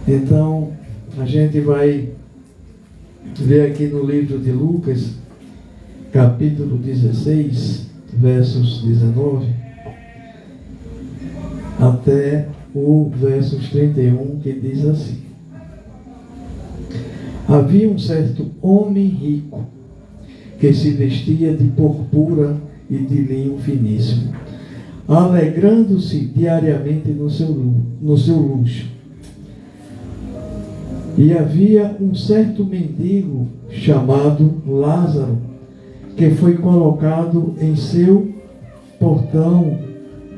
Então, a gente vai ver aqui no livro de Lucas, capítulo 16, versos 19, até o versos 31, que diz assim: Havia um certo homem rico, que se vestia de purpura e de linho finíssimo, alegrando-se diariamente no seu luxo. E havia um certo mendigo chamado Lázaro, que foi colocado em seu portão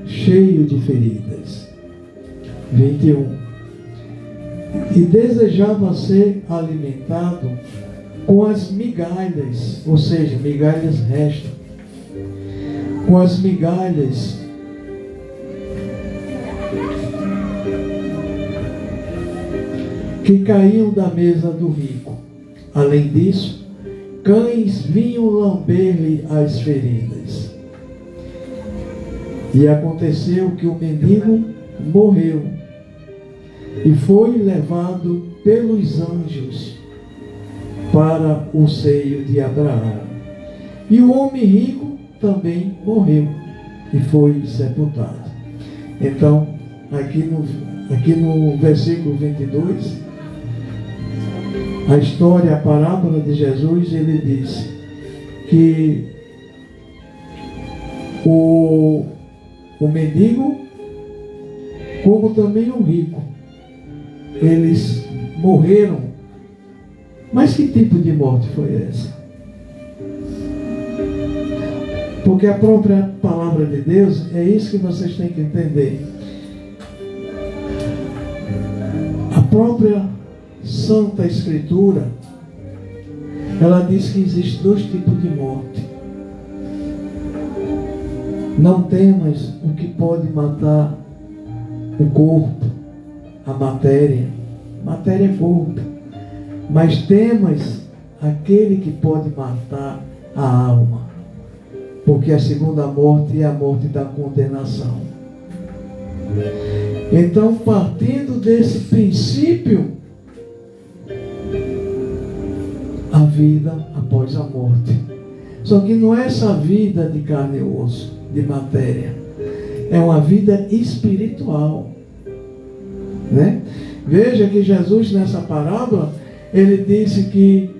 cheio de feridas. 21. E desejava ser alimentado com as migalhas, ou seja, migalhas restam, com as migalhas que caíam da mesa do rico. Além disso, cães vinham lamber-lhe as feridas. E aconteceu que o mendigo morreu e foi levado pelos anjos para o seio de Abraão. E o homem rico também morreu e foi sepultado. Então, aqui no versículo 22, a história, a parábola de Jesus, ele disse que o mendigo, como também o rico, eles morreram. Mas que tipo de morte foi essa? Porque a própria palavra de Deus, é isso que vocês têm que entender. A própria Santa Escritura, ela diz que existem dois tipos de morte. Não temas o que pode matar o corpo, a matéria. Matéria é corpo. Mas temas aquele que pode matar a alma. Porque a segunda morte é a morte da condenação. Então, partindo desse princípio, a vida após a morte. Só que não é essa vida de carne e osso, de matéria. É uma vida espiritual. Né? Veja que Jesus, nessa parábola, ele disse que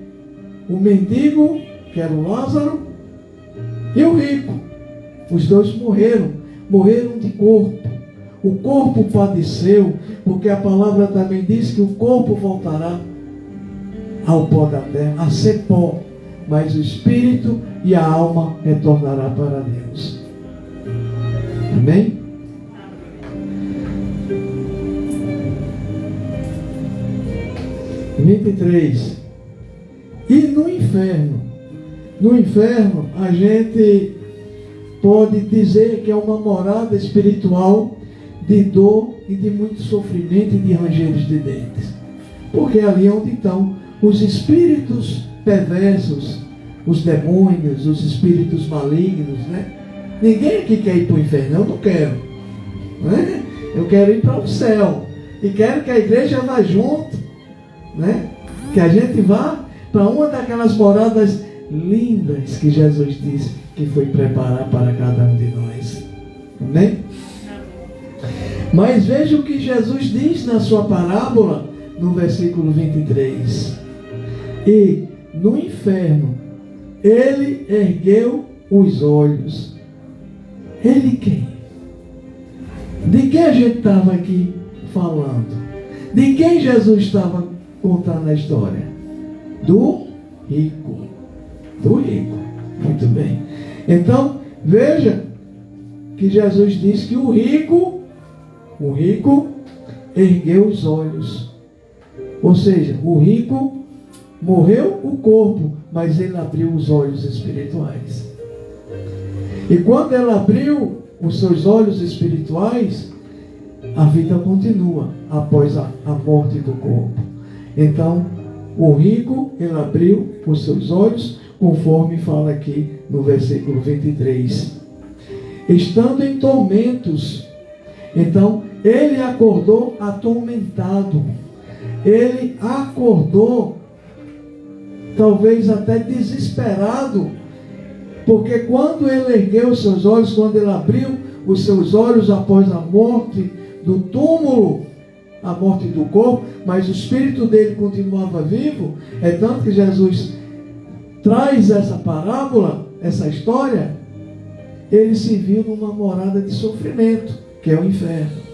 o mendigo, que era o Lázaro, e o rico, os dois morreram de corpo. O corpo padeceu, porque a palavra também diz que o corpo voltará ao pó da terra, a ser pó, mas o espírito e a alma retornará para Deus. Amém? (23) E no inferno a gente pode dizer que é uma morada espiritual de dor e de muito sofrimento e de rangeiros de dentes, porque ali é onde estão os espíritos perversos, os demônios, os espíritos malignos, né? Ninguém aqui quer ir para o inferno, eu não quero, né? Eu quero ir para o céu, e quero que a igreja vá junto, né? Que a gente vá para uma daquelas moradas lindas que Jesus disse que foi preparar para cada um de nós. Amém? Mas veja o que Jesus diz na sua parábola, no versículo 23. E no inferno ele ergueu os olhos. Ele quem? De quem a gente estava aqui falando? De quem Jesus estava contando a história? Do rico. Do rico. Muito bem. Então, veja que Jesus diz que o rico ergueu os olhos. Ou seja, o rico morreu o corpo, mas ele abriu os olhos espirituais. E quando ele abriu os seus olhos espirituais, a vida continua após a morte do corpo. Então, o rico, ele abriu os seus olhos, conforme fala aqui no versículo 23. Estando em tormentos, então ele acordou atormentado. ele acordou, talvez até desesperado, porque quando ele ergueu os seus olhos, quando ele abriu os seus olhos após a morte do túmulo, a morte do corpo, mas o espírito dele continuava vivo, é tanto que Jesus traz essa parábola, essa história, ele se viu numa morada de sofrimento, que é o inferno.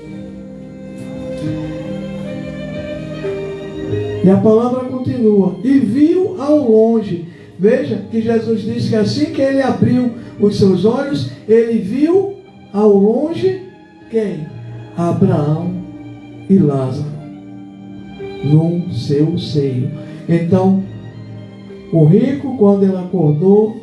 E a palavra continua, e viu ao longe. Veja que Jesus disse que assim que ele abriu os seus olhos, ele viu ao longe quem? Abraão e Lázaro no seu seio. Então, o rico, quando ele acordou,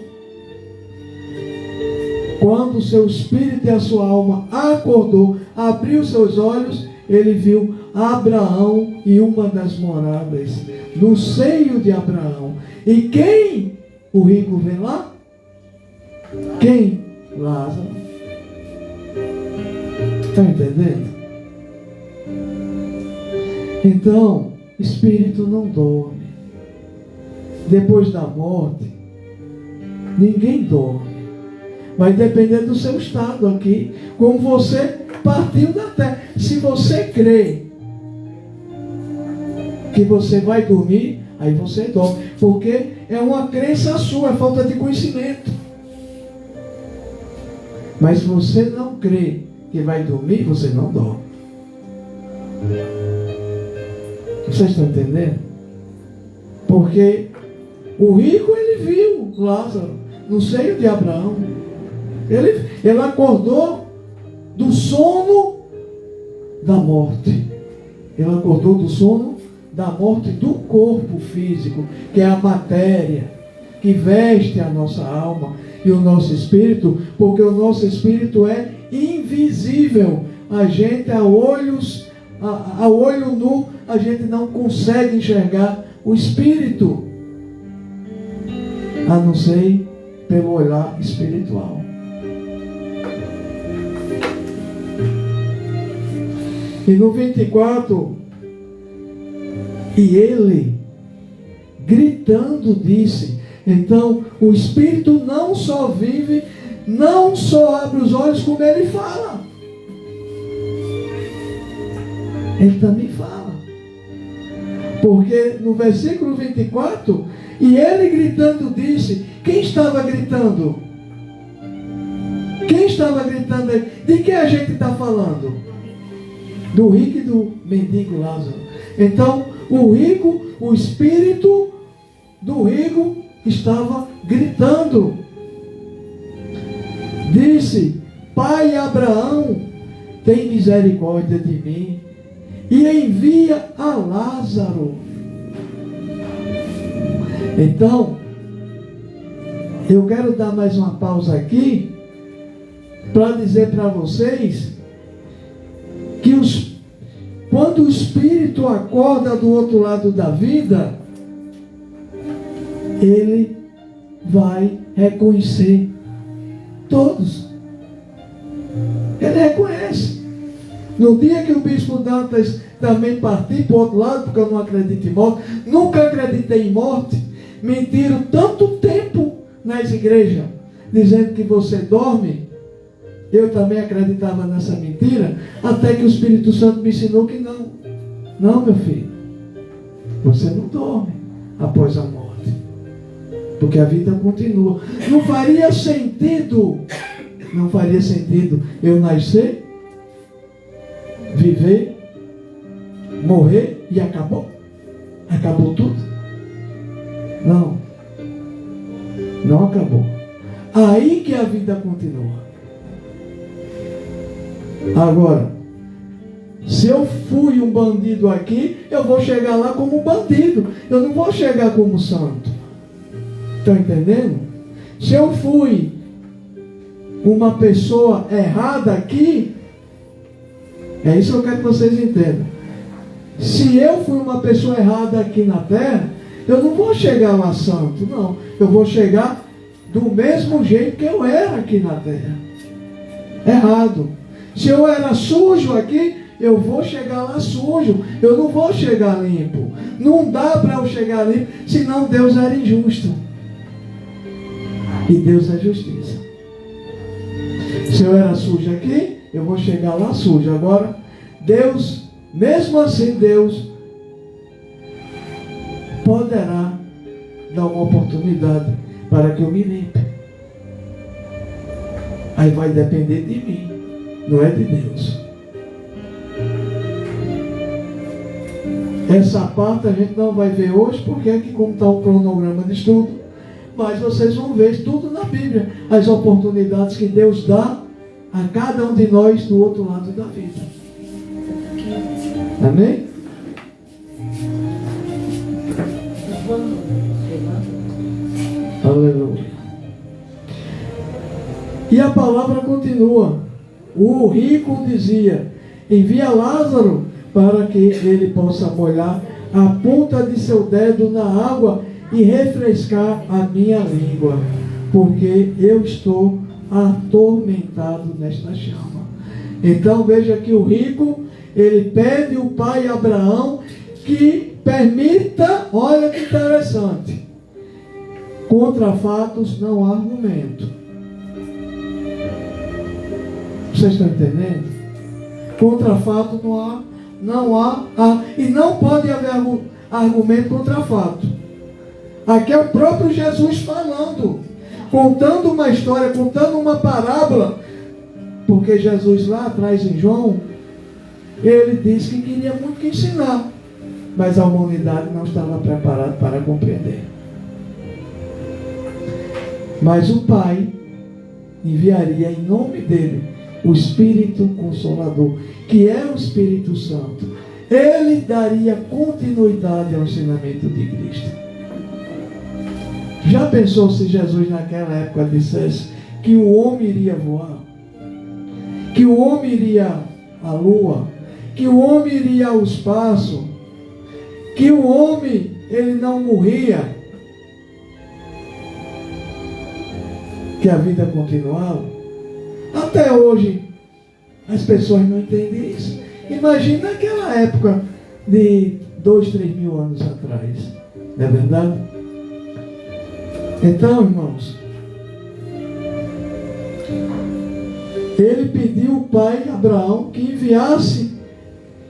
quando o seu espírito e a sua alma acordou, abriu seus olhos, ele viu Abraão e uma das moradas no seio de Abraão. E quem o rico vê lá? Quem? Lázaro. Está entendendo? Então, espírito não dorme. Depois da morte, ninguém dorme. Vai depender do seu estado aqui, como você partiu da terra. Se você crê que você vai dormir, aí você dorme. Porque é uma crença sua, é falta de conhecimento. Mas se você não crê que vai dormir, você não dorme. Vocês estão entendendo? Porque o rico, ele viu Lázaro no seio de Abraão. Ele acordou do sono da morte. Ele acordou do sono da morte do corpo físico, que é a matéria, que veste a nossa alma e o nosso espírito, porque o nosso espírito é invisível. A gente, a olho nu, a gente não consegue enxergar o espírito, a não ser pelo olhar espiritual. E no 24, e ele, gritando, disse. Então, o espírito não só vive, não só abre os olhos, como ele fala. Ele também fala. Porque no versículo 24, e ele gritando disse. Quem estava gritando? Quem estava gritando aí? De que a gente está falando? Do rico e do mendigo Lázaro. Então, o rico, o espírito do rico estava gritando. Disse: Pai Abraão, tem misericórdia de mim e envia a Lázaro. Então, eu quero dar mais uma pausa aqui para dizer para vocês que quando o espírito acorda do outro lado da vida, ele vai reconhecer todos. Ele reconhece. No dia que o bispo Dantas também partir para o outro lado, porque eu não acredito em morte, nunca acreditei em morte, mentiram tanto tempo nas igrejas, dizendo que você dorme. Eu também acreditava nessa mentira, até que o Espírito Santo me ensinou que não. Não, meu filho, você não dorme após a morte, porque a vida continua. Não faria sentido eu nascer, viver, morrer e acabou? Acabou tudo? Não acabou. Aí que a vida continua. Agora, se eu fui um bandido aqui, eu vou chegar lá como bandido. Eu não vou chegar como santo. Estão entendendo? Se eu fui uma pessoa errada aqui, é isso que eu quero que vocês entendam. Se eu fui uma pessoa errada aqui na terra, eu não vou chegar lá santo, não. Eu vou chegar do mesmo jeito que eu era aqui na terra. Errado. Se eu era sujo aqui, eu vou chegar lá sujo, eu não vou chegar limpo. Não dá para eu chegar limpo, senão Deus era injusto. E Deus é justiça. Se eu era sujo aqui, eu vou chegar lá sujo. Agora, Deus, mesmo assim, Deus poderá dar uma oportunidade para que eu me limpe. Aí vai depender de mim, não é de Deus. Essa parte a gente não vai ver hoje, porque aqui como está o cronograma de estudo, mas vocês vão ver tudo na Bíblia, as oportunidades que Deus dá a cada um de nós do outro lado da vida. Amém? Aleluia. E a palavra continua. O rico dizia: envia Lázaro para que ele possa molhar a ponta de seu dedo na água e refrescar a minha língua, porque eu estou atormentado nesta chama. Então veja que o rico, ele pede o pai Abraão que permita, olha que interessante, contra fatos não há argumento. Vocês estão entendendo? Contra fato não há e não pode haver argumento contra fato. Aqui é o próprio Jesus falando, contando uma história, contando uma parábola, porque Jesus lá atrás em João, ele disse que queria muito que ensinar, mas a humanidade não estava preparada para compreender. Mas o Pai enviaria em nome dele o Espírito Consolador, que é o Espírito Santo. Ele daria continuidade ao ensinamento de Cristo. Já pensou se Jesus naquela época dissesse que o homem iria voar? Que o homem iria à lua? Que o homem iria ao espaço? Que o homem, ele não morria? Que a vida continuava? Até hoje, as pessoas não entendem isso. Imagina naquela época de 2, 3 mil anos atrás. Não é verdade? Então, irmãos, ele pediu ao pai Abraão que enviasse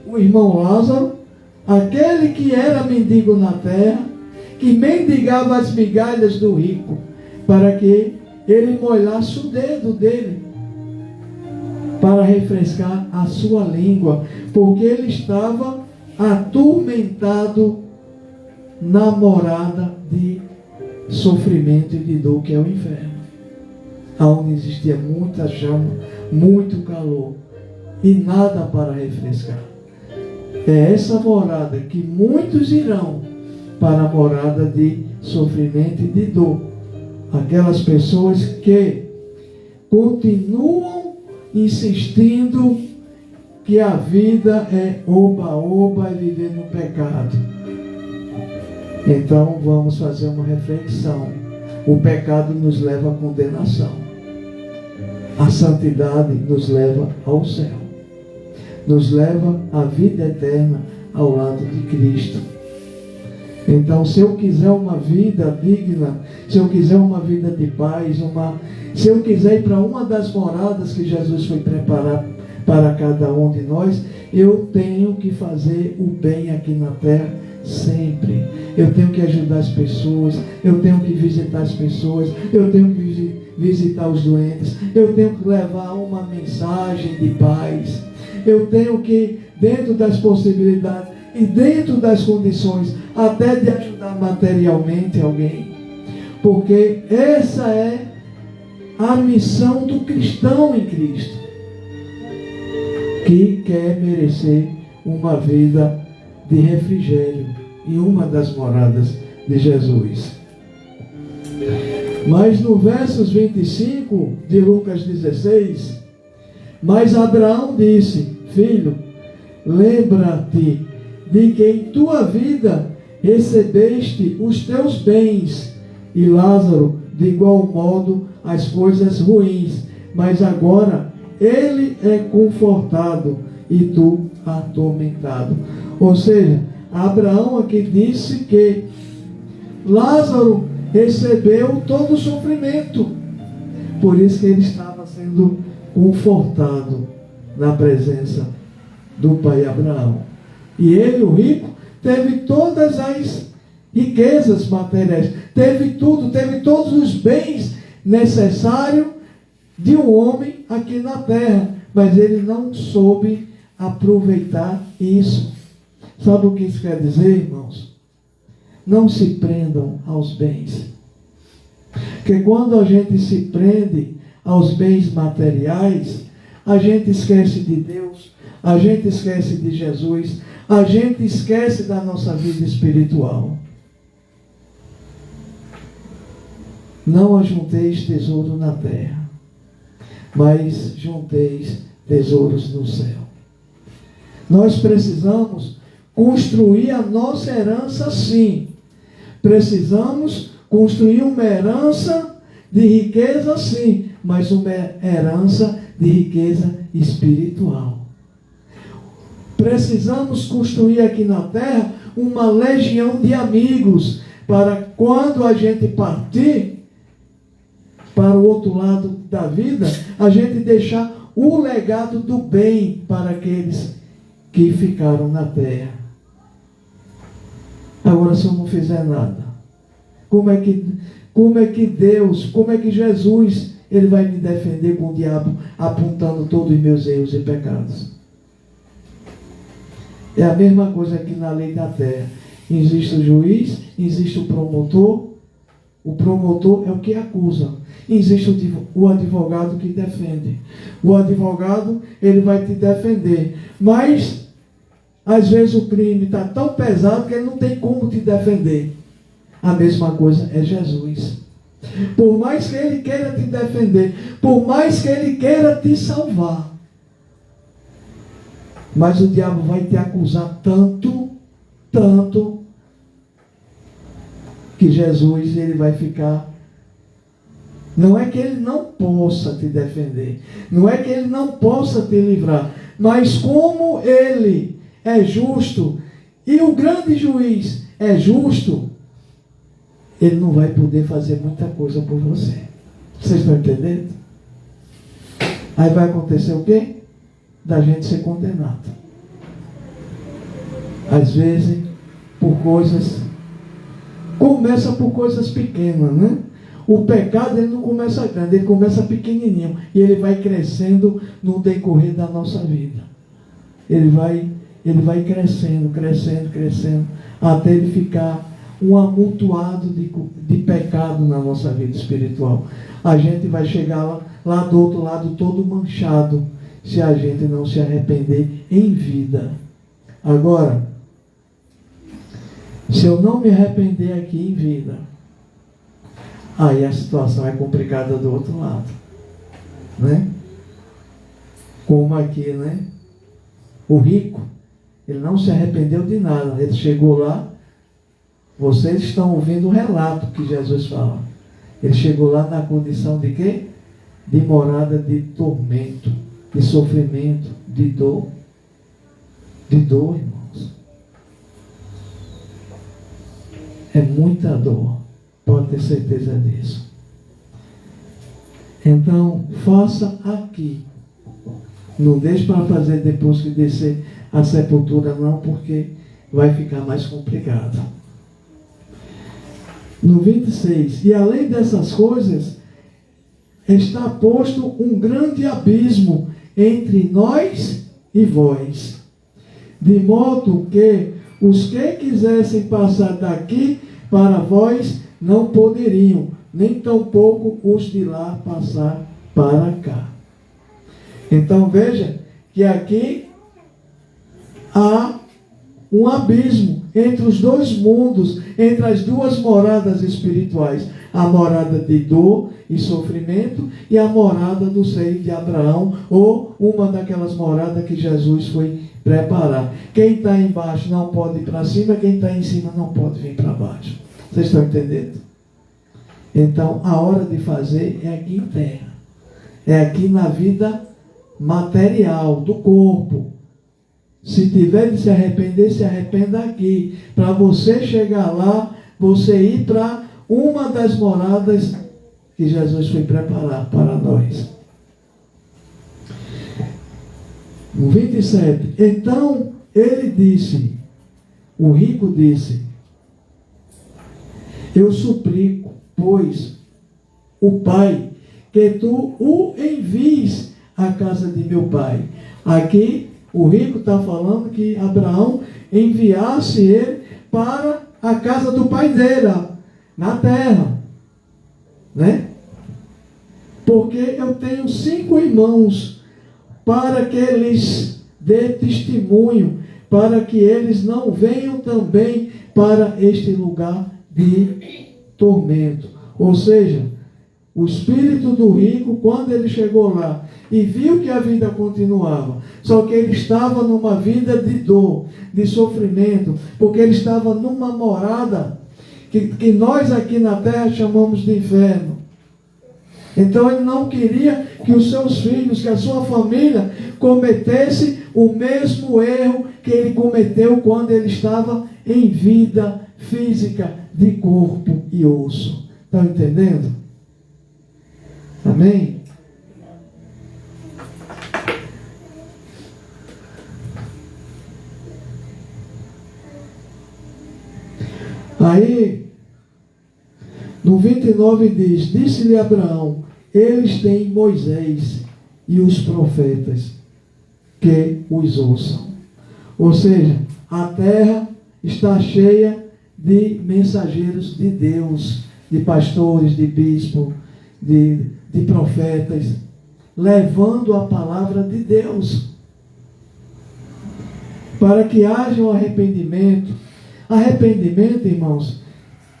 o irmão Lázaro, aquele que era mendigo na terra, que mendigava as migalhas do rico, para que ele molhasse o dedo dele, para refrescar a sua língua, porque ele estava atormentado na morada de sofrimento e de dor, que é o inferno, onde existia muita chama, muito calor e nada para refrescar. É essa morada que muitos irão para a morada de sofrimento e de dor. Aquelas pessoas que continuam insistindo que a vida é oba-oba e viver no pecado. Então vamos fazer uma reflexão. O pecado nos leva à condenação. A santidade nos leva ao céu. Nos leva à vida eterna ao lado de Cristo. Então, se eu quiser uma vida digna, se eu quiser uma vida de paz, se eu quiser ir para uma das moradas que Jesus foi preparar para cada um de nós, eu tenho que fazer o bem aqui na terra sempre. Eu tenho que ajudar as pessoas, eu tenho que visitar as pessoas, eu tenho que visitar os doentes, eu tenho que levar uma mensagem de paz, eu tenho que, dentro das possibilidades e dentro das condições, até de ajudar materialmente alguém, porque essa é a missão do cristão em Cristo, que quer merecer uma vida de refrigério em uma das moradas de Jesus. Mas no versos 25 de Lucas 16, mas Abraão disse: filho, lembra-te de que em tua vida recebeste os teus bens, e Lázaro de igual modo as coisas ruins, mas agora ele é confortado e tu atormentado. Ou seja, Abraão aqui disse que Lázaro recebeu todo o sofrimento. Por isso que ele estava sendo confortado na presença do pai Abraão. E ele, o rico, teve todas as riquezas materiais, teve tudo, teve todos os bens necessários de um homem aqui na terra, mas ele não soube aproveitar isso. Sabe o que isso quer dizer, irmãos? Não se prendam aos bens. Porque quando a gente se prende aos bens materiais, a gente esquece de Deus, a gente esquece de Jesus, a gente esquece da nossa vida espiritual. Não ajunteis tesouro na terra, mas junteis tesouros no céu. Nós precisamos construir a nossa herança, sim. Precisamos construir uma herança de riqueza, sim, mas uma herança de riqueza espiritual. Precisamos construir aqui na terra uma legião de amigos, para quando a gente partir para o outro lado da vida, a gente deixar o legado do bem para aqueles que ficaram na terra. Agora, se eu não fizer nada, como é que Deus, como é que Jesus, ele vai me defender com o diabo apontando todos os meus erros e pecados? É a mesma coisa aqui na lei da terra. Existe o juiz, existe o promotor. O promotor é o que acusa. Existe o advogado que defende. O advogado, ele vai te defender. Mas, às vezes o crime está tão pesado que ele não tem como te defender. A mesma coisa é Jesus. Por mais que ele queira te defender, por mais que ele queira te salvar, mas o diabo vai te acusar tanto, que Jesus, ele vai ficar... Não é que ele não possa te defender, não é que ele não possa te livrar, mas como ele é justo, e o grande juiz é justo, ele não vai poder fazer muita coisa por você. Vocês estão entendendo? Aí vai acontecer o quê? Da gente ser condenado. Às vezes, por coisas... Começa por coisas pequenas, né? O pecado, ele não começa grande, ele começa pequenininho. E ele vai crescendo no decorrer da nossa vida. Ele vai crescendo, até ele ficar um amontoado de pecado na nossa vida espiritual. A gente vai chegar lá do outro lado todo manchado, se a gente não se arrepender em vida. Agora, se eu não me arrepender aqui em vida, aí a situação é complicada do outro lado, né? Como aqui, né? O rico, ele não se arrependeu de nada. Ele chegou lá, vocês estão ouvindo o relato que Jesus fala. Ele chegou lá na condição de quê? De morada de tormento, de sofrimento, de dor. De dor, irmãos. É muita dor. Pode ter certeza disso. Então, faça aqui. Não deixe para fazer depois que descer a sepultura, não, porque vai ficar mais complicado. No 26, e além dessas coisas, está posto um grande abismo entre nós e vós, de modo que os que quisessem passar daqui para vós não poderiam, nem tampouco os de lá passar para cá. Então veja que aqui há um abismo entre os dois mundos, entre as duas moradas espirituais. A morada de dor e sofrimento e a morada do seio de Abraão, ou uma daquelas moradas que Jesus foi preparar. Quem está embaixo não pode ir para cima, quem está em cima não pode vir para baixo. Vocês estão entendendo? Então, a hora de fazer é aqui em terra. É aqui na vida material, do corpo. Se tiver de se arrepender, se arrependa aqui. Para você chegar lá, você ir para uma das moradas que Jesus foi preparar para nós. No 27. Então ele disse, o rico disse, eu suplico, pois, o Pai, que tu o envies à casa de meu pai. Aqui, o rico está falando que Abraão enviasse ele para a casa do pai dele, na terra. Né? Porque eu tenho 5 irmãos, para que eles dê testemunho, para que eles não venham também para este lugar de tormento. Ou seja, o espírito do rico, quando ele chegou lá e viu que a vida continuava, só que ele estava numa vida de dor, de sofrimento, porque ele estava numa morada que nós aqui na terra chamamos de inferno. Então ele não queria que os seus filhos, que a sua família cometesse o mesmo erro que ele cometeu quando ele estava em vida física, de corpo e osso. Estão entendendo? Amém? Aí, no 29 diz, disse-lhe Abraão, eles têm Moisés e os profetas, que os ouçam. Ou seja, a terra está cheia de mensageiros de Deus, de pastores, de bispos, de profetas, levando a palavra de Deus, para que haja um arrependimento. Arrependimento, irmãos,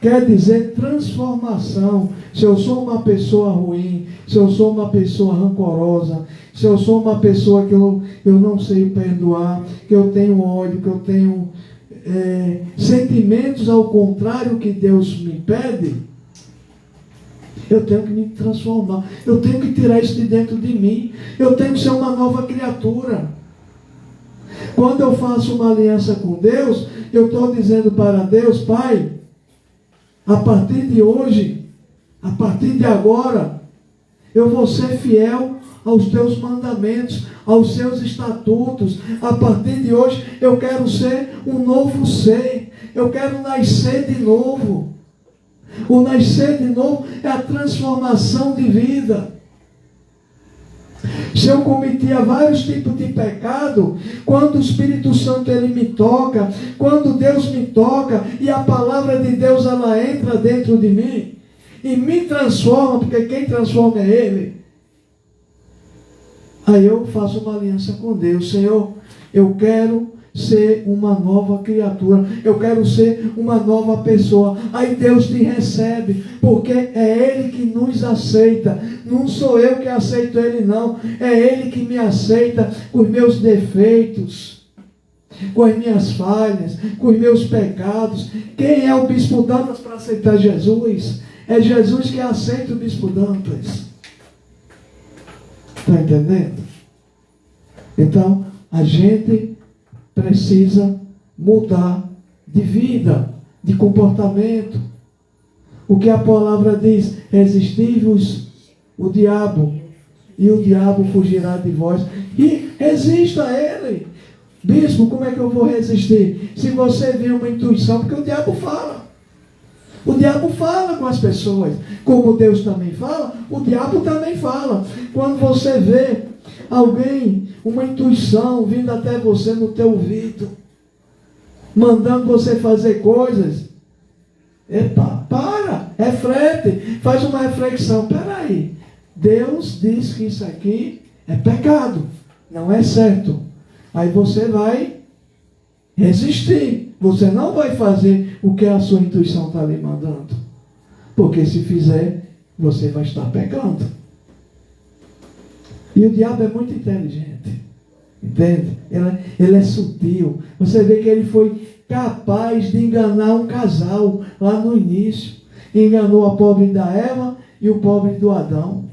quer dizer transformação. Se eu sou uma pessoa ruim, se eu sou uma pessoa rancorosa, se eu sou uma pessoa que eu não sei perdoar, que eu tenho ódio, que eu tenho sentimentos ao contrário que Deus me pede, eu tenho que me transformar. Eu tenho que tirar isso de dentro de mim. Eu tenho que ser uma nova criatura. Quando eu faço uma aliança com Deus, eu estou dizendo para Deus, Pai, a partir de hoje, a partir de agora, eu vou ser fiel aos teus mandamentos, aos seus estatutos. A partir de hoje, eu quero ser um novo ser. Eu quero nascer de novo. O nascer de novo é a transformação de vida. Se eu cometia vários tipos de pecado, quando o Espírito Santo ele me toca, quando Deus me toca e a palavra de Deus ela entra dentro de mim e me transforma, porque quem transforma é Ele. Aí eu faço uma aliança com Deus. Senhor, eu quero ser uma nova criatura, eu quero ser uma nova pessoa. Aí Deus te recebe, porque é Ele que nos aceita. Não sou eu que aceito Ele, não. É Ele que me aceita com os meus defeitos, com as minhas falhas, com os meus pecados. Quem é o Bispo Dantas para aceitar Jesus? É Jesus que aceita o Bispo Dantas. Está entendendo? Então, a gente precisa mudar de vida, de comportamento. O que a palavra diz? Resistivos o diabo, e o diabo fugirá de vós. E resista a ele. Bispo, como é que eu vou resistir? Se você vê uma intuição, porque o diabo fala. O diabo fala com as pessoas. Como Deus também fala, o diabo também fala. Quando você vê alguém, uma intuição vindo até você no teu ouvido, mandando você fazer coisas, epa, para, reflete, faz uma reflexão. Peraí, Deus diz que isso aqui é pecado, não é certo. Aí você vai resistir. Você não vai fazer o que a sua intuição está lhe mandando. Porque se fizer, você vai estar pecando. E o diabo é muito inteligente. Entende? Ele é sutil. Você vê que ele foi capaz de enganar um casal lá no início. Enganou a pobre da Eva e o pobre do Adão.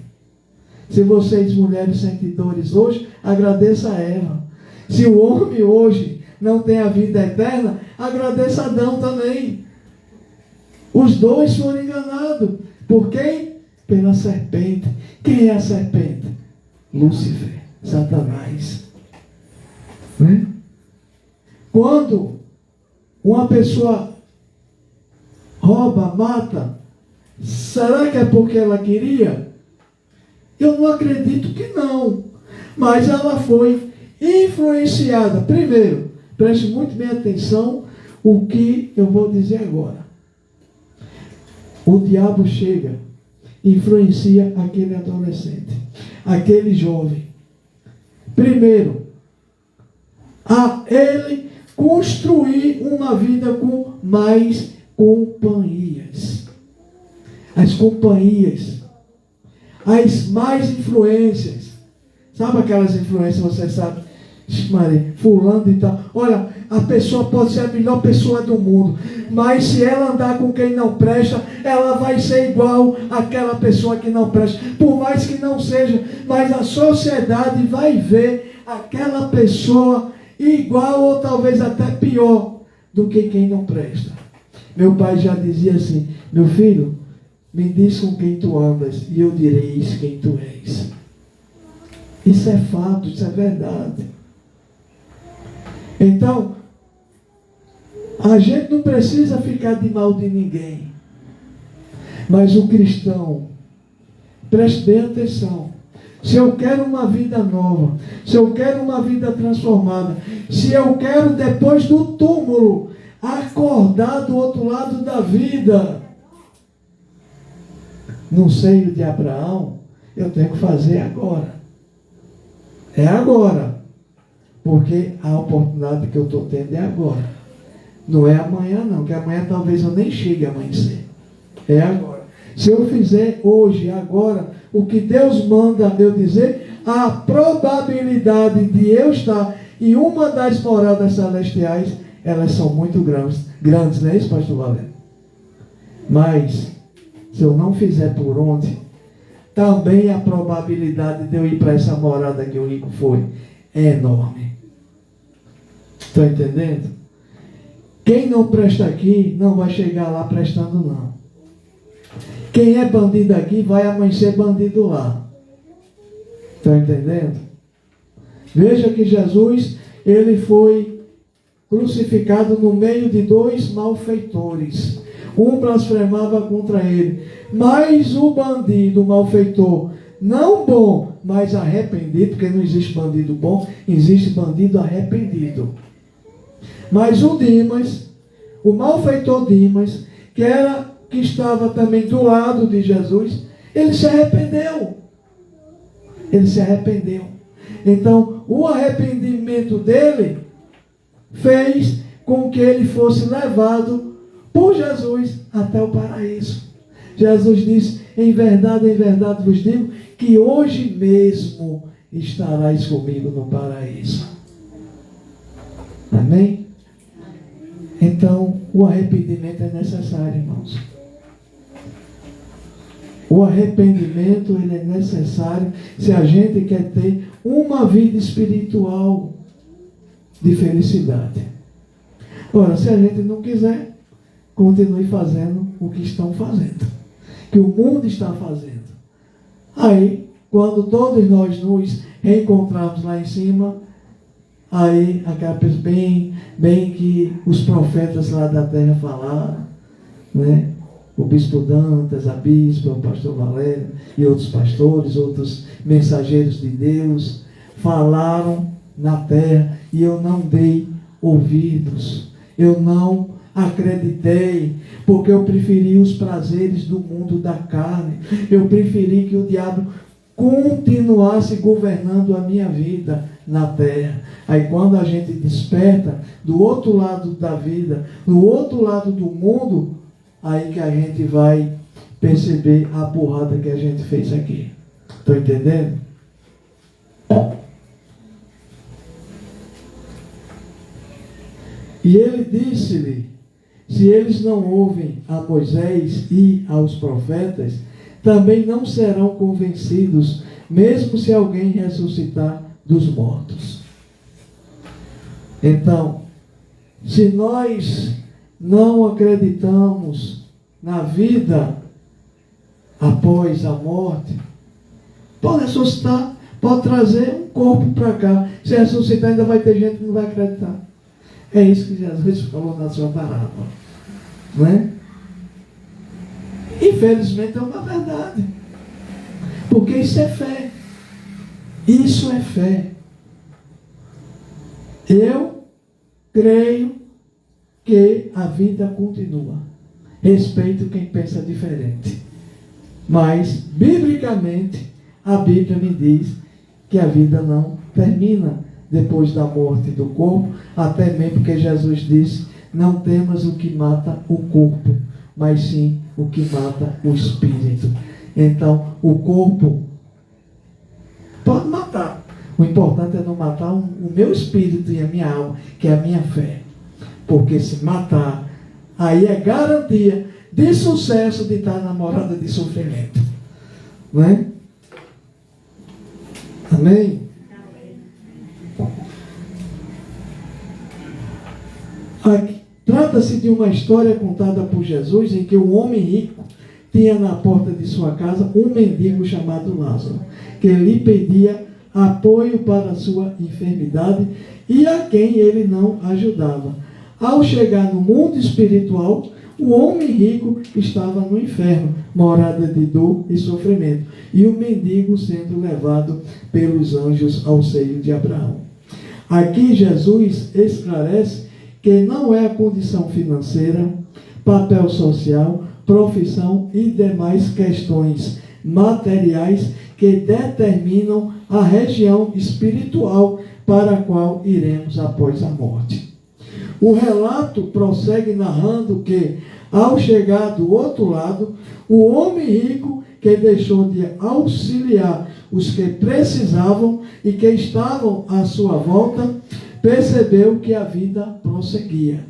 Se vocês, mulheres, sentem dores hoje, agradeça a Eva. Se o homem hoje não tem a vida eterna, agradeça Adão também. Os dois foram enganados. Por quem? Pela serpente. Quem é a serpente? Lúcifer, Satanás. Né? Quando uma pessoa rouba, mata, será que é porque ela queria? Eu não acredito que não. Mas ela foi influenciada. Primeiro, preste muito bem atenção o que eu vou dizer agora. O diabo chega, influencia aquele adolescente, aquele jovem. Primeiro, a ele construir uma vida com mais companhias. As companhias, as mais influências. Sabe aquelas influências, você sabe? Maria, fulano e tal. Olha, a pessoa pode ser a melhor pessoa do mundo, mas se ela andar com quem não presta, ela vai ser igual àquela pessoa que não presta. Por mais que não seja, mas a sociedade vai ver aquela pessoa igual ou talvez até pior do que quem não presta. Meu pai já dizia assim: meu filho, me diz com quem tu andas e eu direis quem tu és. Isso é fato, isso é verdade. Então, a gente não precisa ficar de mal de ninguém. Mas o cristão, preste bem atenção. Se eu quero uma vida nova, se eu quero uma vida transformada, se eu quero depois do túmulo acordar do outro lado da vida, no seio de Abraão, eu tenho que fazer agora. É agora. Porque a oportunidade que eu estou tendo é agora. Não é amanhã não, que amanhã talvez eu nem chegue a amanhecer. É agora. Se eu fizer hoje, agora, o que Deus manda eu dizer, a probabilidade de eu estar em uma das moradas celestiais, elas são muito grandes, não é isso, pastor Valério? Mas, se eu não fizer por onde, também a probabilidade de eu ir para essa morada que o rico foi é enorme. Estão entendendo? Quem não presta aqui não vai chegar lá prestando não. Quem é bandido aqui vai amanhecer bandido lá. Estão entendendo? Veja que Jesus, ele foi crucificado no meio de dois malfeitores. Um blasfemava contra ele. Mas o bandido, o malfeitor, não bom, mas arrependido, porque não existe bandido bom, existe bandido arrependido. Mas o Dimas, o malfeitor Dimas, que estava também do lado de Jesus, ele se arrependeu. Ele se arrependeu. Então, o arrependimento dele fez com que ele fosse levado por Jesus até o paraíso. Jesus disse: em verdade vos digo, que hoje mesmo estarás comigo no paraíso. Amém? Então, o arrependimento é necessário, irmãos. O arrependimento, ele é necessário se a gente quer ter uma vida espiritual de felicidade. Ora, se a gente não quiser, continue fazendo o que estão fazendo, que o mundo está fazendo. Aí, quando todos nós nos reencontrarmos lá em cima, aí aquela pessoa bem que os profetas lá da terra falaram, né? O bispo Dantas, a bispa, o pastor Valério e outros pastores, outros mensageiros de Deus falaram na terra e eu não dei ouvidos, eu não acreditei, porque eu preferi os prazeres do mundo da carne, eu preferi que o diabo continuasse governando a minha vida na terra. Aí quando a gente desperta do outro lado da vida, do outro lado do mundo, aí que a gente vai perceber a porrada que a gente fez aqui. Estão entendendo? E ele disse-lhe: se eles não ouvem a Moisés e aos profetas, também não serão convencidos, mesmo se alguém ressuscitar dos mortos. Então, se nós não acreditamos na vida após a morte, pode ressuscitar, pode trazer um corpo para cá. Se ressuscitar, ainda vai ter gente que não vai acreditar. É isso que Jesus falou na sua parábola. Não é? Infelizmente é uma verdade. Porque isso é fé. Isso é fé. Eu creio que a vida continua. Respeito quem pensa diferente. Mas, biblicamente, a Bíblia me diz que a vida não termina depois da morte do corpo, até mesmo porque Jesus disse: não temas o que mata o corpo, mas sim o que mata o espírito. Então, o corpo pode matar. O importante é não matar o meu espírito e a minha alma, que é a minha fé. Porque se matar, aí é garantia de sucesso de estar na morada de sofrimento. Não é? Amém? Trata-se de uma história contada por Jesus em que um homem rico tinha na porta de sua casa um mendigo chamado Lázaro, que lhe pedia apoio para a sua enfermidade e a quem ele não ajudava. Ao chegar no mundo espiritual, o homem rico estava no inferno, morada de dor e sofrimento, e o mendigo sendo levado pelos anjos ao seio de Abraão. Aqui Jesus esclarece que não é a condição financeira, papel social, profissão e demais questões materiais que determinam a região espiritual para a qual iremos após a morte. O relato prossegue narrando que, ao chegar do outro lado, o homem rico que deixou de auxiliar os que precisavam e que estavam à sua volta, percebeu que a vida prosseguia.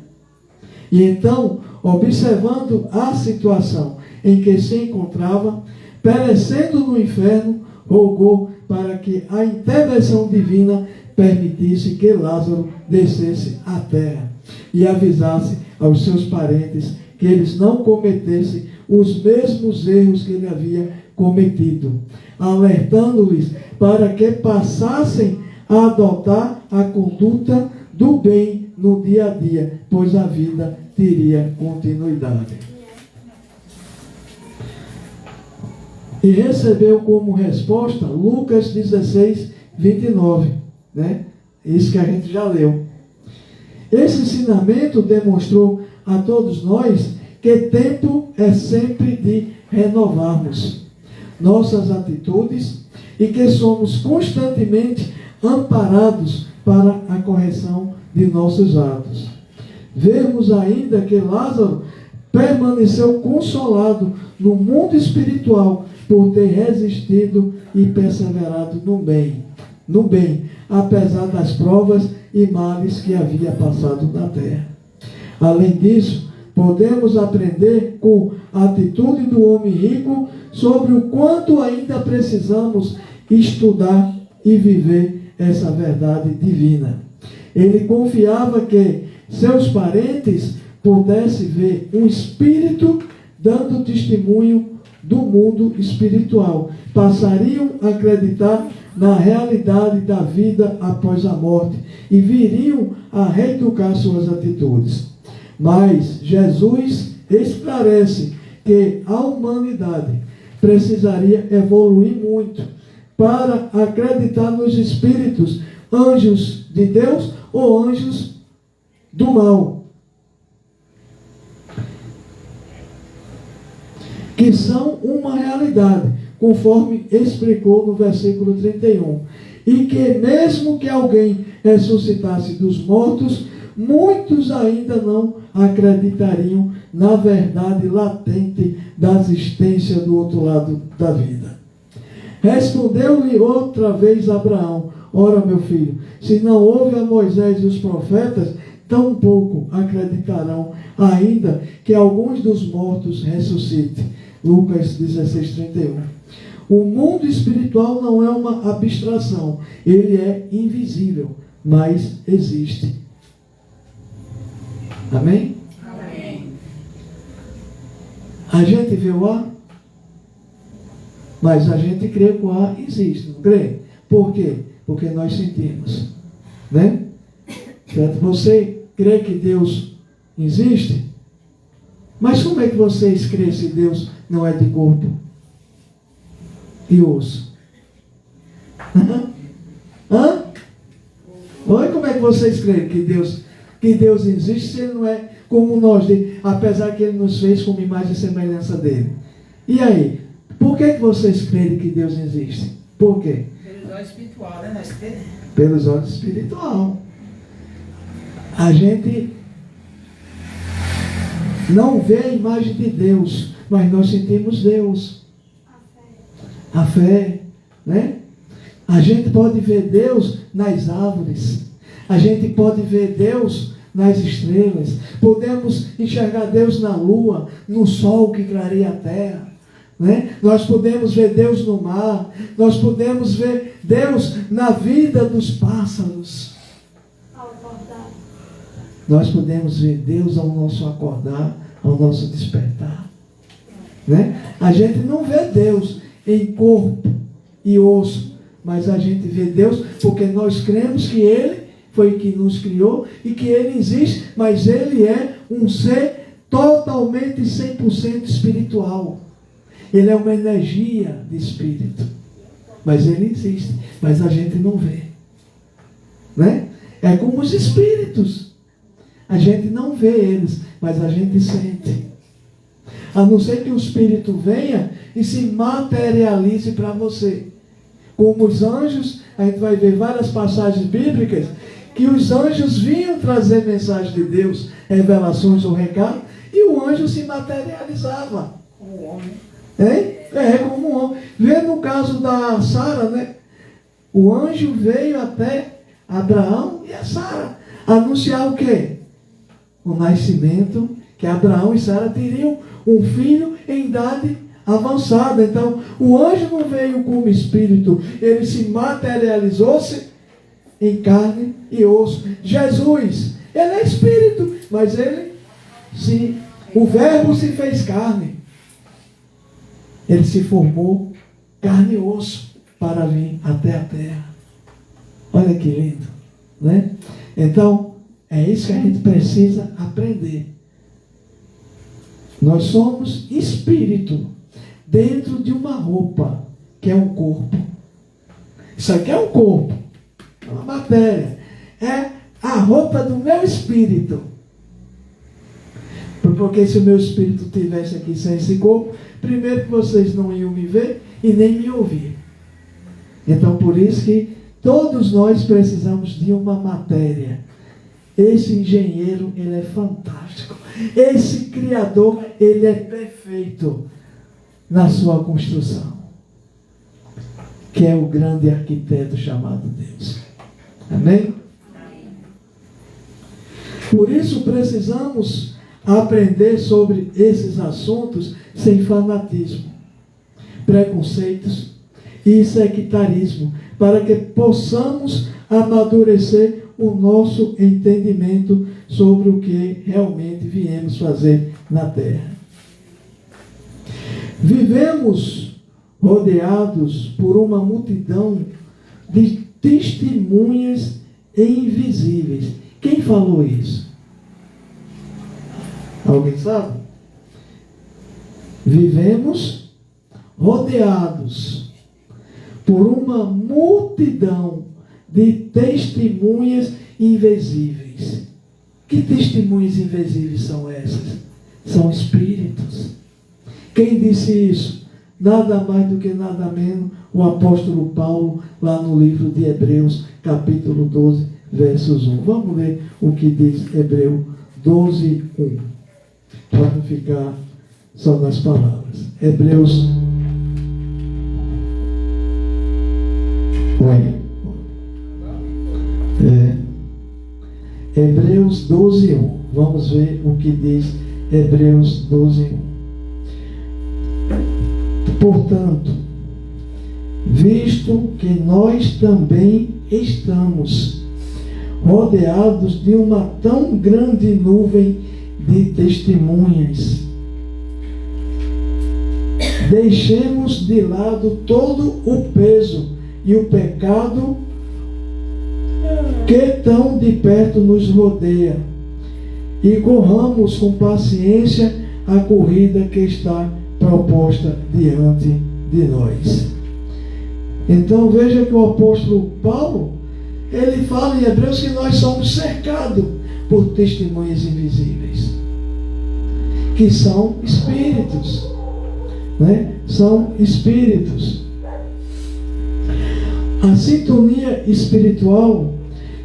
E então, observando a situação em que se encontrava, perecendo no inferno, rogou para que a intervenção divina permitisse que Lázaro descesse à terra e avisasse aos seus parentes que eles não cometessem os mesmos erros que ele havia cometido, alertando-lhes para que passassem a adotar a conduta do bem no dia a dia, pois a vida teria continuidade. E recebeu como resposta Lucas 16, 29, né? Isso que a gente já leu. Esse ensinamento demonstrou a todos nós que tempo é sempre de renovarmos nossas atitudes e que somos constantemente amparados para a correção de nossos atos. Vemos ainda que Lázaro permaneceu consolado no mundo espiritual por ter resistido e perseverado no bem, apesar das provas e males que havia passado na terra. Além disso, podemos aprender com a atitude do homem rico sobre o quanto ainda precisamos estudar e viver essa verdade divina. Ele confiava que seus parentes pudessem ver um espírito dando testemunho do mundo espiritual. Passariam a acreditar na realidade da vida após a morte e viriam a reeducar suas atitudes. Mas Jesus esclarece que a humanidade precisaria evoluir muito para acreditar nos espíritos, anjos de Deus ou anjos do mal, que são uma realidade, conforme explicou no versículo 31. E que mesmo que alguém ressuscitasse dos mortos, muitos ainda não acreditariam na verdade latente da existência do outro lado da vida. Respondeu-lhe outra vez Abraão: ora, meu filho, se não houve a Moisés e os profetas, tampouco acreditarão, ainda que alguns dos mortos ressuscitem. Lucas 16, 31. O mundo espiritual não é uma abstração, ele é invisível, mas existe. Amém? Amém. A gente vê o ar, mas a gente crê que o ar existe, não crê? Por quê? Porque nós sentimos, né? Certo? Você crê que Deus existe? Mas como é que vocês creem se Deus não é de corpo e osso? Hã? Oi, como é que vocês creem que Deus existe se Ele não é como nós, apesar que Ele nos fez como imagem e semelhança dEle? E aí? Por que vocês creem que Deus existe? Por quê? Pelos olhos espirituais, né? Nós cremos. Pelos olhos espirituais. A gente não vê a imagem de Deus, mas nós sentimos Deus. A fé, né? A gente pode ver Deus nas árvores. A gente pode ver Deus nas estrelas. Podemos enxergar Deus na lua, no sol que clareia a terra. Né? Nós podemos ver Deus no mar. Nós podemos ver Deus na vida dos pássaros. Nós podemos ver Deus ao nosso acordar, ao nosso despertar. Né? A gente não vê Deus em corpo e osso, mas a gente vê Deus porque nós cremos que Ele foi que nos criou e que Ele existe, mas Ele é um ser totalmente 100% espiritual. Ele é uma energia de espírito, mas Ele existe, mas a gente não vê. Né? É como os espíritos. A gente não vê eles, mas a gente sente. A não ser que o Espírito venha e se materialize para você. Como os anjos, a gente vai ver várias passagens bíblicas, que os anjos vinham trazer mensagem de Deus, revelações ou recado, e o anjo se materializava. Como homem. Como um homem. Vê no caso da Sara, né? O anjo veio até Abraão e a Sara anunciar o quê? O nascimento, que Abraão e Sara teriam um filho em idade avançada. Então, o anjo não veio como espírito, ele se materializou-se em carne e osso. Jesus, ele é espírito, mas o verbo se fez carne. Ele se formou carne e osso para vir até a terra. Olha que lindo, né? Então, é isso que a gente precisa aprender. Nós somos espírito dentro de uma roupa, que é um corpo. Isso aqui é um corpo, é uma matéria. É a roupa do meu espírito. Porque se o meu espírito estivesse aqui sem esse corpo, primeiro que vocês não iam me ver e nem me ouvir. Então, por isso que todos nós precisamos de uma matéria. Esse engenheiro, ele é fantástico. Esse criador, ele é perfeito na sua construção. Que é o grande arquiteto chamado Deus. Amém? Por isso precisamos aprender sobre esses assuntos sem fanatismo, preconceitos e sectarismo, para que possamos amadurecer o nosso entendimento sobre o que realmente viemos fazer na terra. Vivemos rodeados por uma multidão de testemunhas invisíveis. Quem falou isso? Alguém sabe? Vivemos rodeados por uma multidão de testemunhas invisíveis. Que testemunhas invisíveis são essas? São espíritos. Quem disse isso? Nada mais do que nada menos o apóstolo Paulo, lá no livro de Hebreus, capítulo 12, versos 1. Vamos ler o que diz Hebreus 12, 1. Para não ficar só nas palavras. Hebreus. Hebreus 12, 1. Vamos ver o que diz Hebreus 12, 1. Portanto, visto que nós também estamos rodeados de uma tão grande nuvem de testemunhas. Deixemos de lado todo o peso e o pecado que tão de perto nos rodeia, e corramos com paciência a corrida que está proposta diante de nós. Então veja que o apóstolo Paulo, ele fala em Hebreus que nós somos cercados por testemunhas invisíveis, que são espíritos, né? São espíritos. A sintonia espiritual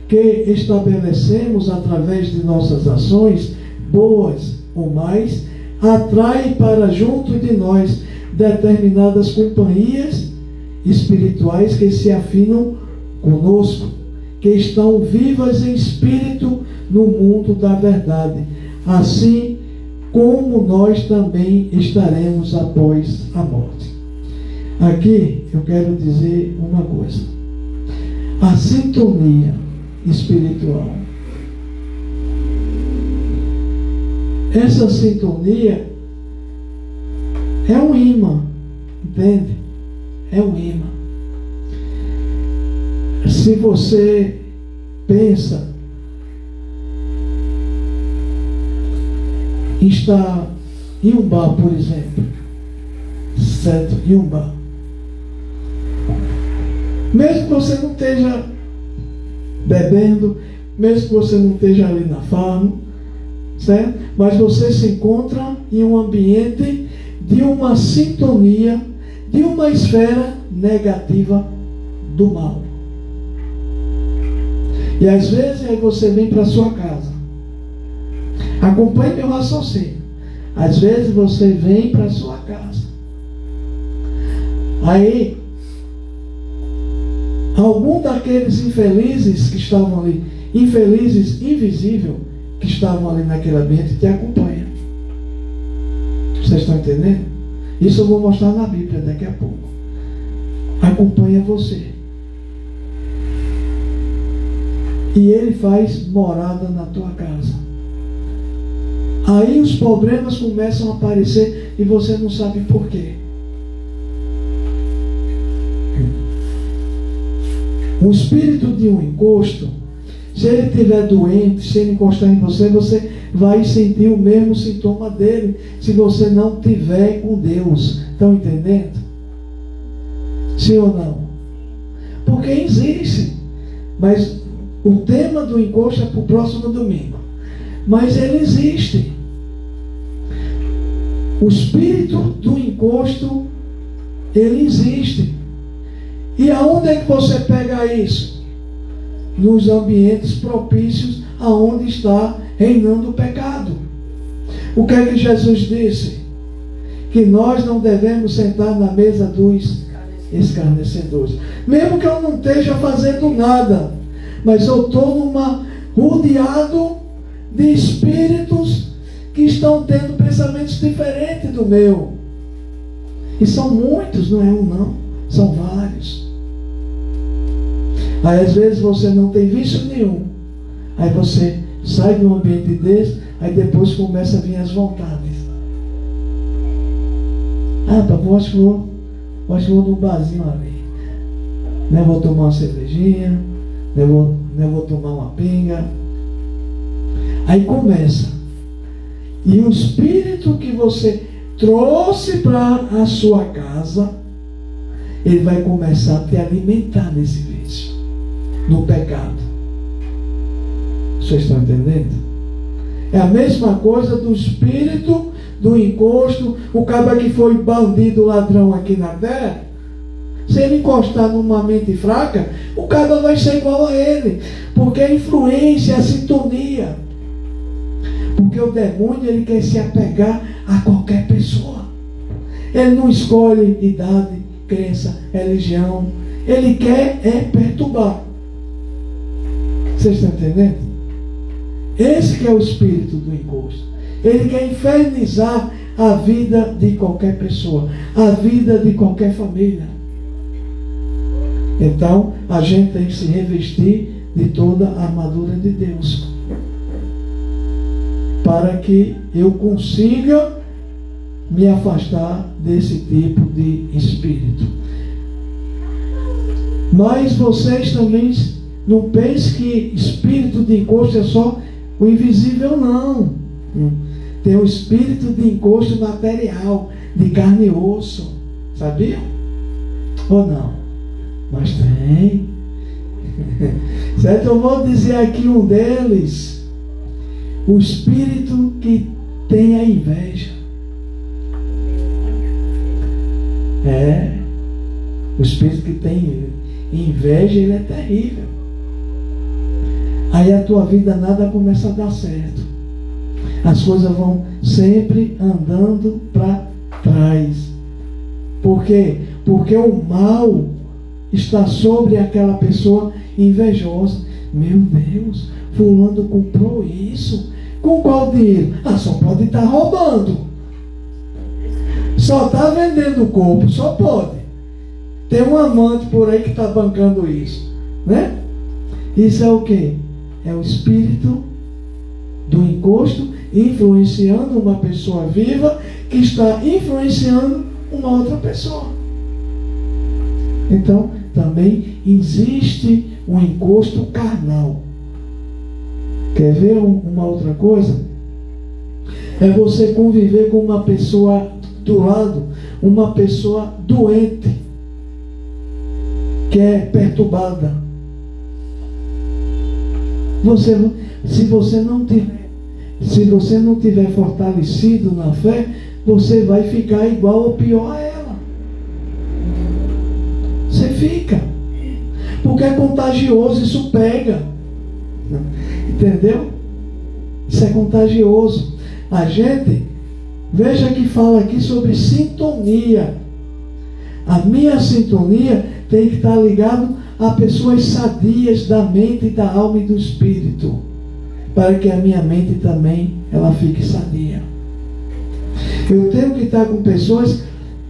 que estabelecemos através de nossas ações, boas ou mais, atrai para junto de nós determinadas companhias espirituais que se afinam conosco, que estão vivas em espírito no mundo da verdade, assim como nós também estaremos após a morte. Aqui eu quero dizer uma coisa: a sintonia espiritual, essa sintonia é um imã, entende? É um imã. Se você pensa em estar em um bar, por exemplo, certo? Em um bar, mesmo que você não esteja bebendo, mesmo que você não esteja ali na farra, certo? Mas você se encontra em um ambiente de uma sintonia, de uma esfera negativa do mal. E às vezes aí você vem para sua casa. Acompanhe meu raciocínio. Às vezes você vem para sua casa. Aí algum daqueles infelizes que estavam ali, infelizes invisível, que estavam ali naquele ambiente, te acompanha. Vocês estão entendendo? Isso eu vou mostrar na Bíblia daqui a pouco. Acompanha você. E ele faz morada na tua casa. Aí os problemas começam a aparecer e você não sabe por quê. O espírito de um encosto, se ele estiver doente, se ele encostar em você, você vai sentir o mesmo sintoma dele, se você não estiver com Deus. Estão entendendo? Sim ou não? Porque existe. Mas o tema do encosto é para o próximo domingo. Mas ele existe. O espírito do encosto, ele existe. E aonde é que você pega isso? Nos ambientes propícios aonde está reinando o pecado. O que é que Jesus disse? Que nós não devemos sentar na mesa dos escarnecedores. Mesmo que eu não esteja fazendo nada, mas eu estou rodeado de espíritos que estão tendo pensamentos diferentes do meu. E são muitos, não é um não, são vários. Aí às vezes você não tem vício nenhum. Aí você sai de um ambiente desse, aí depois começa a vir as vontades. Ah, papai, acho que vou no barzinho ali. Né, vou tomar uma cervejinha, vou tomar uma pinga. Aí começa. E o espírito que você trouxe para a sua casa, ele vai começar a te alimentar nesse vício, no pecado. Vocês estão entendendo? É a mesma coisa do espírito do encosto. O cara que foi bandido, ladrão aqui na terra, se ele encostar numa mente fraca, o cara vai ser igual a ele, porque a influência, a sintonia. Porque o demônio, ele quer se apegar a qualquer pessoa. Ele não escolhe idade, crença, religião. Ele quer perturbar. Vocês estão entendendo? Esse que é o espírito do encosto. Ele quer infernizar a vida de qualquer pessoa, a vida de qualquer família. Então, a gente tem que se revestir de toda a armadura de Deus, para que eu consiga me afastar desse tipo de espírito. Mas vocês também não pensem que espírito de encosto é só o invisível, não. Tem o espírito de encosto material, de carne e osso. Sabiam? Ou não? Mas tem. Certo? Eu vou dizer aqui um deles. O espírito que tem a inveja. O espírito que tem inveja, ele é terrível. Aí a tua vida nada começa a dar certo. As coisas vão sempre andando para trás. Por quê? Porque o mal está sobre aquela pessoa invejosa. Meu Deus, fulano comprou isso. Com qual dinheiro? Só pode estar roubando. Só está vendendo o corpo, só pode. Tem um amante por aí que está bancando isso, né? Isso é o quê? É o espírito do encosto influenciando uma pessoa viva que está influenciando uma outra pessoa. Então, também existe um encosto carnal. Quer ver uma outra coisa? É você conviver com uma pessoa do lado, uma pessoa doente, que é perturbada. Se você não tiver fortalecido na fé, você vai ficar igual ou pior a ela. Você fica. Porque é contagioso, isso pega. Entendeu? Isso é contagioso. A gente, veja que fala aqui sobre sintonia. A minha sintonia tem que estar ligado a pessoas sadias da mente, da alma e do espírito, para que a minha mente também ela fique sadia. Eu tenho que estar com pessoas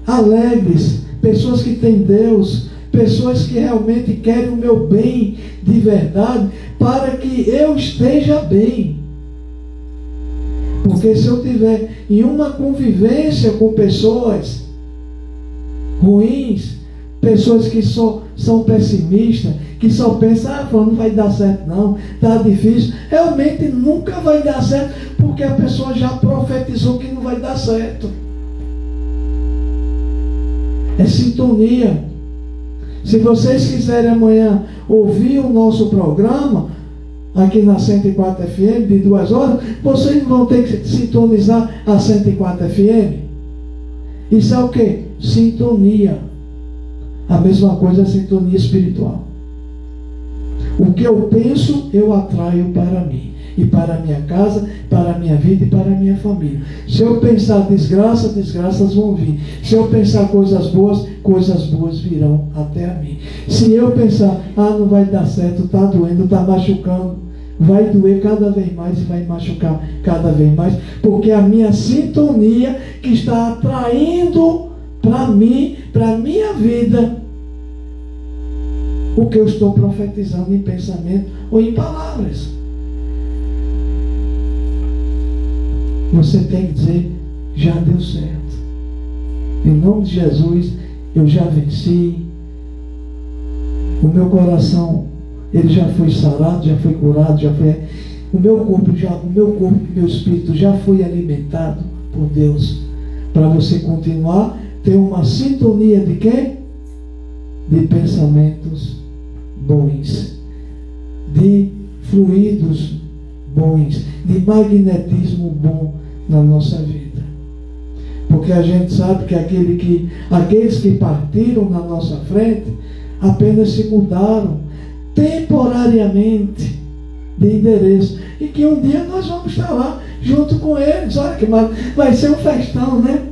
alegres, pessoas que têm Deus, pessoas que realmente querem o meu bem de verdade, para que eu esteja bem. Porque se eu tiver em uma convivência com pessoas ruins, pessoas que só são pessimistas, que só pensam, não vai dar certo não, está difícil, realmente nunca vai dar certo, porque a pessoa já profetizou que não vai dar certo. É sintonia. Se vocês quiserem amanhã ouvir o nosso programa, aqui na 104 FM, de 2 horas, vocês vão ter que sintonizar a 104 FM. Isso é o quê? Sintonia. A mesma coisa é a sintonia espiritual. O que eu penso, eu atraio para mim. E para a minha casa, para a minha vida e para a minha família. Se eu pensar desgraça, desgraças vão vir. Se eu pensar coisas boas virão até a mim. Se eu pensar, não vai dar certo, está doendo, está machucando, vai doer cada vez mais e vai machucar cada vez mais. Porque a minha sintonia que está atraindo para mim, para a minha vida, o que eu estou profetizando em pensamento ou em palavras. Você tem que dizer, já deu certo. Em nome de Jesus, eu já venci. O meu coração, ele já foi sarado, já foi curado, já foi... O meu corpo e meu espírito já foi alimentado por Deus. Para você continuar, ter uma sintonia de quê? De pensamentos bons. De fluidos bons, de magnetismo bom na nossa vida. Porque a gente sabe que aqueles que partiram na nossa frente apenas se mudaram temporariamente de endereço, e que um dia nós vamos estar lá junto com eles. Olha que vai ser um festão, né?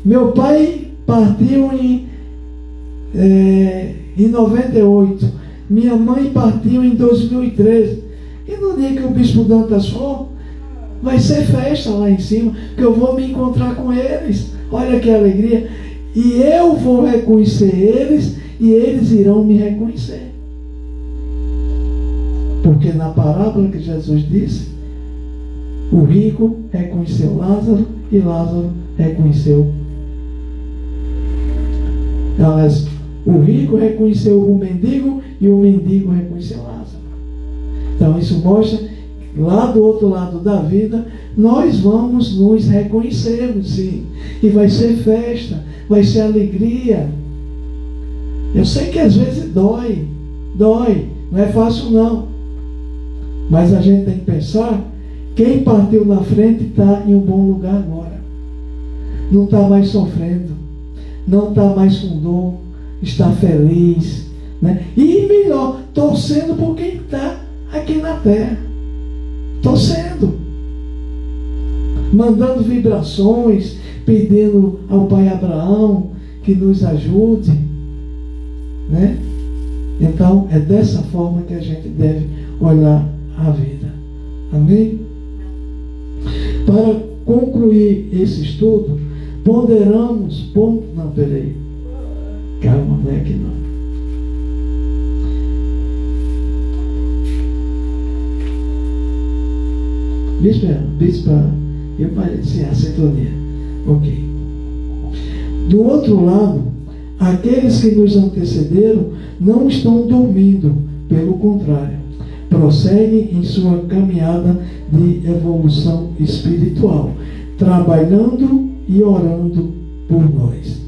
Meu pai partiu em 98, minha mãe partiu em 2013. E no dia que o bispo Dantas for, vai ser festa lá em cima, que eu vou me encontrar com eles. Olha que alegria. E eu vou reconhecer eles, e eles irão me reconhecer. Porque na parábola que Jesus disse, o rico reconheceu Lázaro e Lázaro reconheceu. Aliás, o rico reconheceu o mendigo e o mendigo reconheceu Lázaro. Então isso mostra que lá do outro lado da vida nós vamos nos reconhecermos, sim. E vai ser festa, vai ser alegria. Eu sei que às vezes dói, não é fácil não. Mas a gente tem que pensar, quem partiu na frente está em um bom lugar agora. Não está mais sofrendo, não está mais com dor, está feliz, né? E melhor, torcendo por quem está aqui na terra. Torcendo. Mandando vibrações, pedindo ao Pai Abraão que nos ajude, né? Então, é dessa forma que a gente deve olhar a vida. Amém? Para concluir esse estudo, ponderamos... Não, peraí. Calma, não é aqui não. Bispa, eu pareci a sintonia. Ok. Do outro lado, aqueles que nos antecederam não estão dormindo, pelo contrário, prosseguem em sua caminhada de evolução espiritual, trabalhando e orando por nós.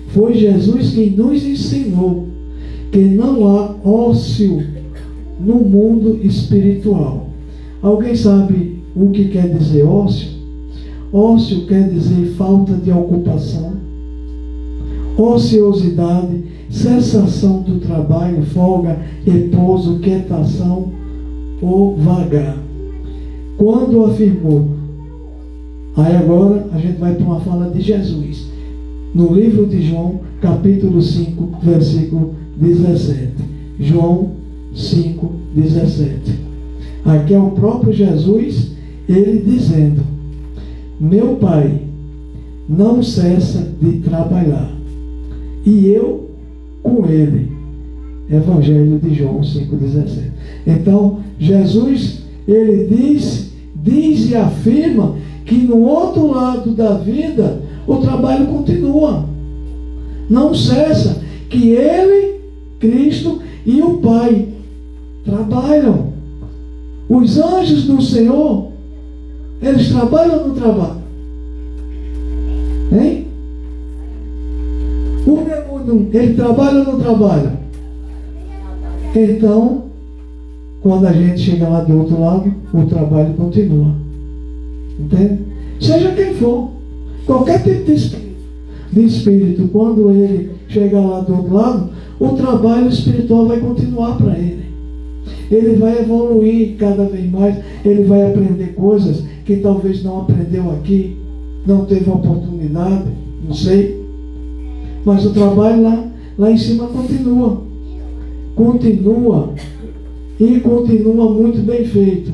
Foi Jesus quem nos ensinou que não há ócio no mundo espiritual. Alguém sabe o que quer dizer ócio? Ócio quer dizer falta de ocupação, ociosidade, cessação do trabalho, folga, repouso, quietação ou vagar. Quando afirmou, aí agora a gente vai para uma fala de Jesus, no livro de João, capítulo 5, versículo 17. João 5, 17. Aqui é o próprio Jesus, ele dizendo: meu Pai não cessa de trabalhar, e eu com ele. Evangelho de João 5,17. Então, Jesus, ele diz e afirma que no outro lado da vida, o trabalho continua. Não cessa. Que ele, Cristo e o Pai trabalham. Os anjos do Senhor, eles trabalham ou não trabalham? Hein? O demônio, ele trabalha ou não trabalha? Então, quando a gente chega lá do outro lado, o trabalho continua. Entende? Seja quem for, qualquer tipo de espírito, quando ele chegar lá do outro lado, o trabalho espiritual vai continuar para ele. Ele vai evoluir cada vez mais, ele vai aprender coisas que talvez não aprendeu aqui, não teve oportunidade, não sei. Mas o trabalho lá em cima continua. Continua. E continua muito bem feito.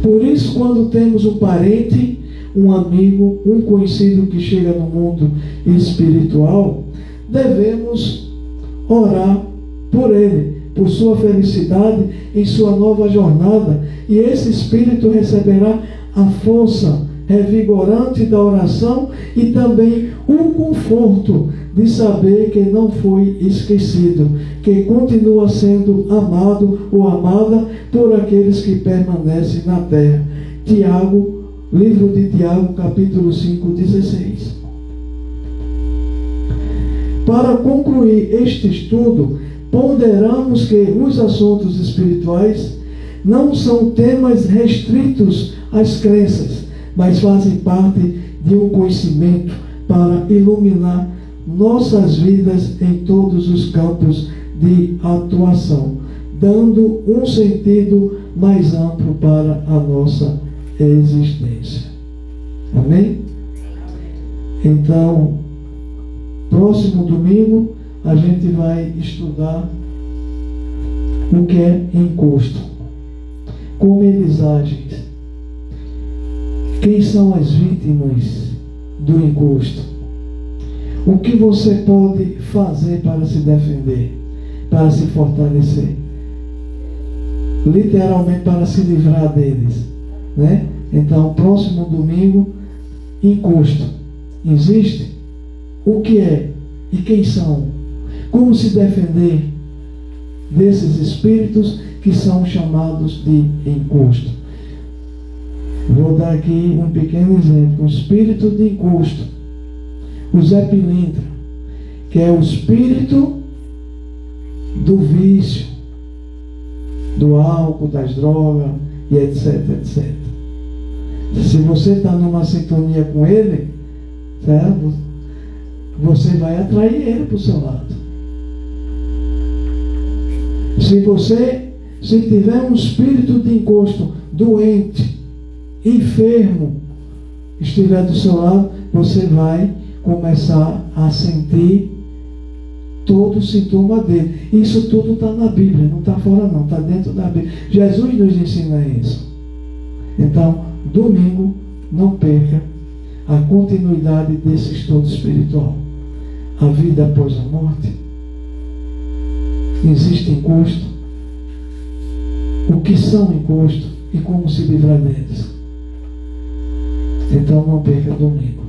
Por isso, quando temos um parente, um amigo, um conhecido que chega no mundo espiritual, devemos orar por ele, por sua felicidade em sua nova jornada, e esse espírito receberá a força revigorante da oração e também o conforto de saber que não foi esquecido, que continua sendo amado ou amada por aqueles que permanecem na terra. Tiago, livro de Tiago, capítulo 5, 16. Para concluir este estudo, ponderamos que os assuntos espirituais não são temas restritos às crenças, mas fazem parte de um conhecimento para iluminar nossas vidas em todos os campos de atuação, dando um sentido mais amplo para a nossa existência. Amém? Então, próximo domingo, a gente vai estudar o que é encosto, como eles agem, quem são as vítimas do encosto, o que você pode fazer para se defender, para se fortalecer. Literalmente para se livrar deles, né? Então, próximo domingo, encosto. Existe? O que é? E quem são? Como se defender desses espíritos que são chamados de encosto? Vou dar aqui um pequeno exemplo. O espírito de encosto, o Zé Pilintra, que é o espírito do vício, do álcool, das drogas e etc, etc. Se você está numa sintonia com ele, certo? Você vai atrair ele para o seu lado. Se tiver um espírito de encosto doente, enfermo, estiver do seu lado, você vai começar a sentir todo o sintoma dele. Isso tudo está na Bíblia, não está fora não, está dentro da Bíblia. Jesus nos ensina isso. Então, domingo, não perca a continuidade desse estudo espiritual. A vida após a morte. Existe encosto. O que são encosto e como se livrar deles. Então não perca domingo.